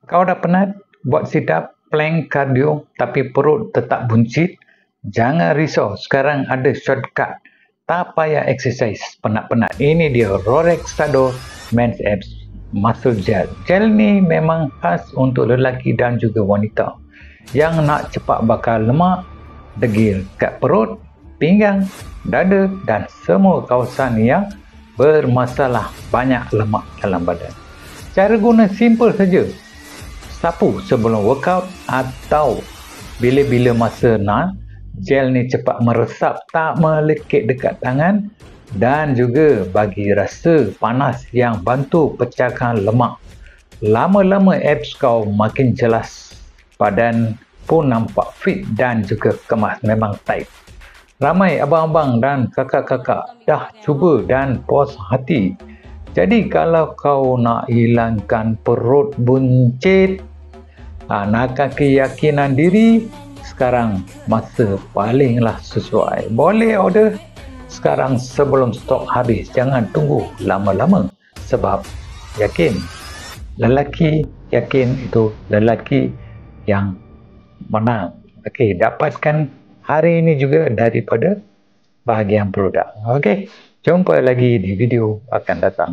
Kau dah penat buat sit up, plank, cardio tapi perut tetap buncit? Jangan risau, sekarang ada shortcut. Tak payah exercise penat-penat. Ini dia Rorex Sado Men's Abs Muscle Gel. Gel ni memang khas untuk lelaki dan juga wanita yang nak cepat bakar lemak, degil kat perut, pinggang, dada dan semua kawasan yang bermasalah banyak lemak dalam badan. Cara guna simple saja. Sapu sebelum workout atau bila-bila masa nak. Gel ni cepat meresap, tak melekit dekat tangan dan juga bagi rasa panas yang bantu pecahkan lemak. Lama-lama abs kau makin jelas, badan pun nampak fit dan juga kemas, memang tight. Ramai abang-abang dan kakak-kakak dah cuba dan puas hati. Jadi kalau kau nak hilangkan perut buncit, nak keyakinan diri, sekarang masa palinglah sesuai. Boleh order sekarang sebelum stok habis. Jangan tunggu lama-lama sebab yakin lelaki yakin itu lelaki yang menang. Okey, dapatkan hari ini juga daripada bahagian produk. Okey, jumpa lagi di video akan datang.